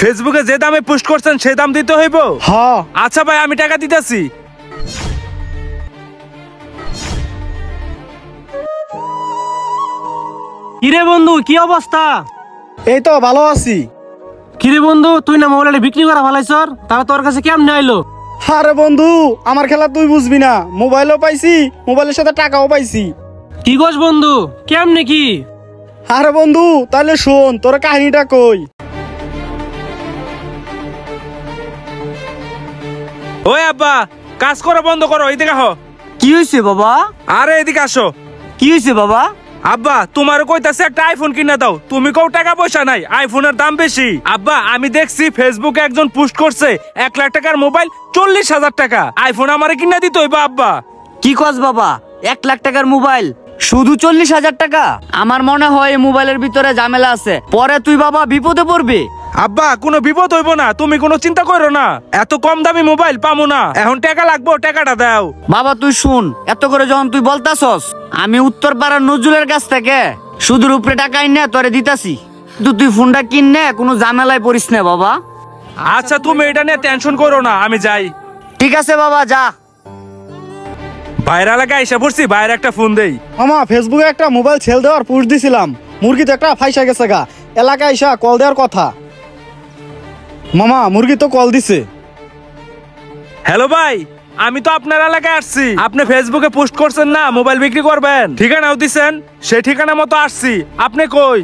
ফেসবুকে যে দামে পোস্ট করছেন সেই দাম দিতে হইব। হ্যাঁ আচ্ছা ভাই আমি টাকা দিতেছি। কিরে বন্ধু কি অবস্থা? এই তো ভালো আছি। কিরে বন্ধু তুই না মোবাইলটা বিক্রি করা ভালাইছর, তাহলে তোর কাছে কেমনে আইলো? আরে বন্ধু আমার খেলা তুই বুঝবি না, মোবাইলও পাইছি, মোবাইলের সাথে টাকাও পাইছি। কি গোস বন্ধু কেমনে কি? আরে বন্ধু তাহলে শোন তোর কাহিনীটা কই। ওই আব্বা কাজ করা বন্ধ করো, এইদিকে আহ। কি হয়েছে বাবা? আরে এদিকে আসো। কি হয়েছে বাবা? আব্বা তোমার কইতাছে একটা আইফোন কিনে দাও, তুমি কও টাকা পয়সা নাই, আইফোনের দাম বেশি। আব্বা আমি দেখছি ফেসবুকে একজন পোস্ট করছে 1 লাখ টাকার মোবাইল 40,000 টাকা, আইফোন আমারে কিনে দিতে হইবা। আব্বা কি কস বাবা, 1 লাখ টাকার মোবাইল শুধু 40,000 টাকা? আমার মনে হয় এই মোবাইলের ভিতরে ঝামেলা আছে, পরে তুই বাবা বিপদে পড়বি। আব্বা কোনো বিপদ হইব না, তুমি কোনো চিন্তা করো না, এত কম দামি মোবাইল পামু না, এখন টাকা লাগবো, টাকাটা দাও। বাবা তুই শুন, এত করে যখন তুই বলতাছস, আমি উত্তর পাড়ার নজরুলের কাছ থেকে সুদের উপরে টাকা আইনে তোরে দিতাছি, কিন্তু তুই ফোনটা কিনে কোনো ঝামেলায় পড়িস না বাবা। আচ্ছা তুমি এটা নিয়ে টেনশন করো না, আমি যাই। ঠিক আছে বাবা যা। বাইরে এলাকায় এসে পড়ছি, বাইরে একটা ফোন দেই। মামা ফেসবুকে একটা মোবাইল সেল দেওয়ার পোস্ট দিছিলাম, মুরগি তো একটা ফাইসা গেছে গা, এলাকায় এসে কল দেওয়ার কথা। মামা মুরগি তো কল দিছে। হ্যালো ভাই, আমি তো আপনার এলাকায় আসছি, আপনি ফেসবুকে পোস্ট করছেন না মোবাইল বিক্রি করবেন, ঠিকানাও দিছেন, সেই ঠিকানা মতো আসছি। আপনি কই?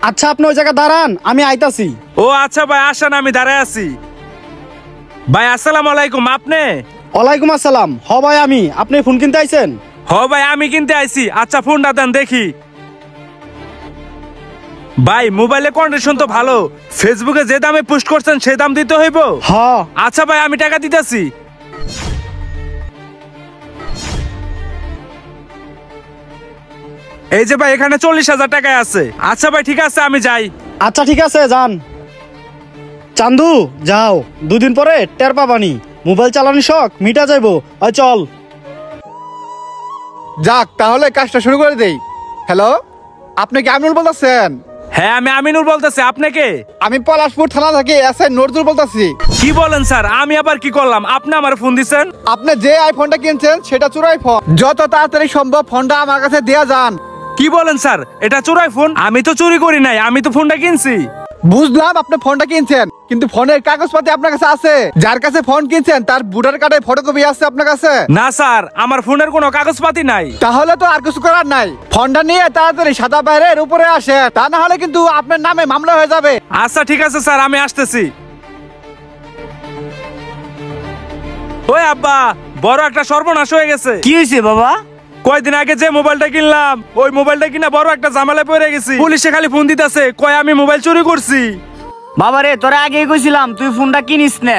আচ্ছা আপনি ওই জায়গায় দাঁড়ান, আমি আইতাছি। ও আচ্ছা ভাই আসেন, আমি দাঁড়ায় আছি। ভাই আসসালামু আলাইকুম। আপনি? ওয়ালাইকুম আসসালাম। হ ভাই আমি, আপনি ফোন কিনতে আইছেন? হ ভাই আমি কিনতে আইছি। আচ্ছা ফোনটা দেন দেখি। ভাই মোবাইলের কন্ডিশন তো ভালো, ফেসবুকে যে দামে পোস্ট করছেন সেই দাম দিতে হইব। হ্যাঁ আচ্ছা ভাই আমি টাকা দিতেছি। এই যে ভাই এখানে 40,000 টাকা আছে। আচ্ছা ভাই ঠিক আছে আমি যাই। আচ্ছা ঠিক আছে যান। চান্দু যাও, দুদিন পরে টের পাবানি, মোবাইল চালানি শখ মিটা যাইবো। ওই চল। যাক তাহলে কাজটা শুরু করে দেই। হ্যালো, আপনি কি আমিনুল বলতেছেন? হ্যাঁ আমি আমিনুল বলতেছি। আপনাকে? আমি পলাশপুর থানা থেকে এসআই নজরুল বলতেছি। কি বলেন স্যার? আমি আবার কি করলাম? আপনি আমার ফোন দিচ্ছেন? আপনি যে আইফোনটা কিনছেন সেটা চুরাই ফোন, যত তাড়াতাড়ি সম্ভব ফোনটা আমার কাছে দিয়ে যান। কি বলেন স্যার? এটা চোরাই ফোন? আমি তো চুরি করি নাই, আমি তো ফোনটা কিনছি। বুঝলাম আপনি ফোনটা কিনছেন, কিন্তু ফোনের কাগজপাতি আপনার কাছে আছে? যার কাছে ফোন কিনছেন তার ভোটার কার্ডের ফটোকপি আছে আপনার কাছে? না স্যার, আমার ফোনের কোনো কাগজপাতি নাই। তাহলে তো আর কিছু করার নাই, ফোনটা নিয়ে তাড়াতাড়ি সাদা বাইরের উপরে আসে, তা না হলে কিন্তু আপনার নামে মামলা হয়ে যাবে। আচ্ছা ঠিক আছে স্যার, আমি আসতেছি। ওই আব্বা, বড় একটা সর্বনাশ হয়ে গেছে। কি হয়েছে বাবা? কয়দিন আগে যে মোবাইলটা কিনলাম, ওই মোবাইলটা কিনা বড় একটা ঝামেলায় পড়ে গেছি। পুলিশে খালি ফোন দিতেছে, কয় আমি মোবাইল চুরি করছি। বাবা রে তোরা আগেই কইছিলাম তুই ফোনটা কিনিস না,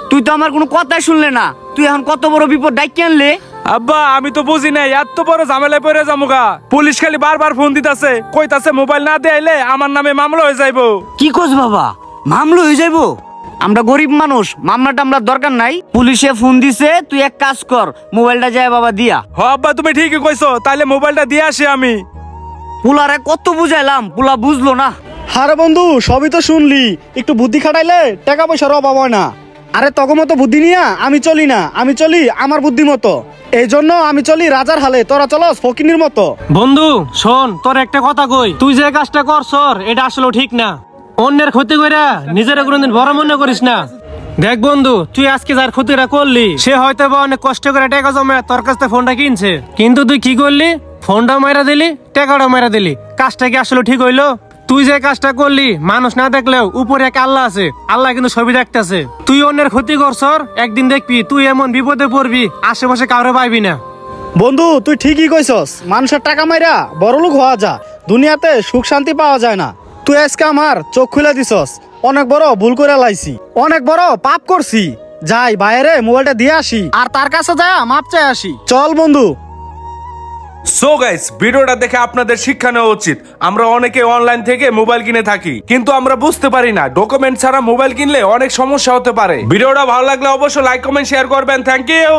তুই তো আমার কোনো কথাই শুনলে না, তুই এখন কত বড় বিপদ ডাইকে আনলে। আব্বা আমি তো বুঝি নাই এত বড় ঝামেলায় পড়ে যামুগা। পুলিশ খালি বারবার ফোন দিতেছে, কইতাছে মোবাইল না দেয়াইলে আমার নামে মামলা হয়ে যাইবো। কি কোস বাবা, মামলা হয়ে যাইবো? আমরা গরিব মানুষ, মামলা টামলার দরকার নাই। পুলিশে ফোন দিছে, তুই এক কাজ কর, মোবাইলটা যায় বাবা দিয়া। হ আব্বা তুমি ঠিকই কইছো, তাইলে মোবাইলটা দিয়ে আসি আমি। পুলারে কত বুঝাইলাম, পুলা বুঝলো না। আরে বন্ধু সবই তো শুনলি, একটু বুদ্ধি খাটাইলে টাকা পয়সার অভাব হয় না। আরে তখন মতো বুদ্ধি নিয়া আমি চলি না, আমি চলি আমার বুদ্ধি মতো। এই জন্য আমি চলি রাজার হালে, তোরা চলস ফকিনির মতো। বন্ধু শোন, তোর একটা কথা কই, তুই যে কাজটা করছর এটা আসলে ঠিক না। অন্যের ক্ষতি কইরা নিজের কোনোদিন বড় মনে করিস না। দেখ বন্ধু, তুই আজকে যার ক্ষতিটা করলি সে হয়তো বা অনেক কষ্ট করে টাকা জমা তোর কাছ থেকে ফোনটা কিনছে, কিন্তু তুই কি করলি? ফোনটাও মাইরা দিলি, টাকাটাও মাইরা দিলি। কাজটা কি আসলে ঠিক হইলো? তুই যে কাজটা করলি মানুষ না দেখলেও উপরে এক আল্লাহ আছে, আল্লাহ কিন্তু ছবি দেখতেছে। তুই অন্যের ক্ষতি করছর, একদিন দেখবি তুই এমন বিপদে পড়বি আশেপাশে কাউরে পাইবি না। বন্ধু তুই ঠিকই কইছস, মানুষের টাকা মাইরা বড়লোক হওয়া যা, দুনিয়াতে সুখ শান্তি পাওয়া যায় না। তুই আজকে আমার চোখ খুলে দিছস, অনেক বড় ভুল করে লাইছি, অনেক বড় পাপ করছি। যাই বাইরে মোবাইলটা দিয়ে আসি, আর তার কাছে যায় মাপ চাই আসি। চল বন্ধু। সো গাইস, ভিডিওটা দেখে আপনাদের শিক্ষা নেওয়া উচিত। আমরা অনেকে অনলাইন থেকে মোবাইল কিনে থাকি, কিন্তু আমরা বুঝতে পারি না ডকুমেন্ট ছাড়া মোবাইল কিনলে অনেক সমস্যা হতে পারে। ভিডিওটা ভালো লাগলে অবশ্যই লাইক কমেন্ট শেয়ার করবেন। Thank you.